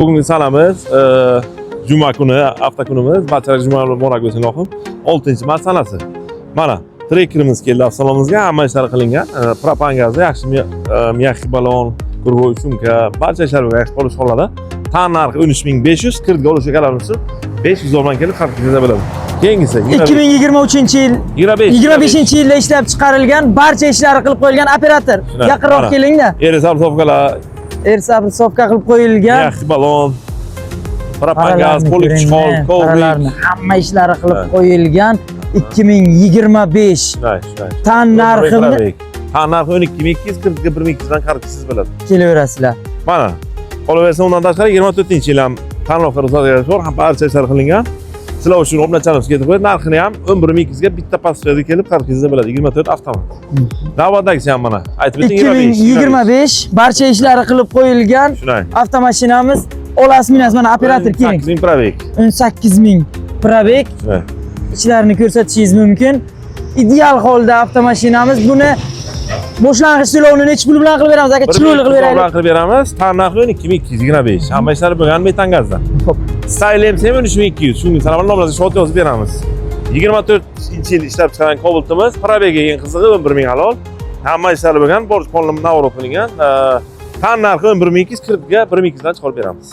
Bugungi sanamiz juma kuni, hafta kunimiz, barchalarga juma muborak bo'lsin ilohim. 6-mart sanasi. Mana trekerimiz keldi avtosalonimizga, hamma ishlar qilingan. Propan gazda yaxshi miyaki balon, kurboy sumka, barcha ishlar yaxshi bo'lish holada. Tan narxi 13500, kirdga olishga qaramsiz 500 dollardan kelib xaridingizni biladi. Keyingisi 2023-yil 25-yilda ishlab chiqarilgan, barcha ishlarni qilib qo'yilgan operator. Yaqinroq keling-da. Ersabsovkalar, Ersabsovka qilib qo'yilgan. miyaki balon, propan gaz, polik chol, kovrik, hamma ishlari qilib qo'yilgan. 2025 tan narxini tan narxi 12200, kirdga 1200 dan xaridingizni biladi. kelaverasizlar. Mana qolaversa undan tashqari 24-yil ham tanlovga ruxsat bor, ham barcha ishlar qilingan. Sizlar uchun o'rnatchamiz ketib qo'ydi. Narxini ham 11200 ga bitta pasportga kelib xaridingizni biladi. 24 avtomat. Navbatdagisi ham mana aytib o'ting 2025 barcha ishlari qilib qo'yilgan. Shunday. Avtomashinamiz olasiz minasiz mana operator keling. 18000 probek. 18000 probek. İçlarini ko'rsatishingiz mumkin. Ideal holda avtomashinamiz. Buni boshlang'ich to'lovini necha pul bilan qilib beramiz aka? Chiroyli qilib beraylik. Qilib beramiz. Tan narxi 2225. Hamma ishlar bo'lgan metan gazda. Style ham 7200. Shunga salamat nomlazni shot yozib beramiz. 24-yil ishlab chiqqan Cobalt'imiz, probegi eng qizig'i 11000 halol. Hamma ishlar bo'lgan, borish qonunida navrot qilingan. Tan narxi 11200, kirdga 1200 dan chiqarib beramiz.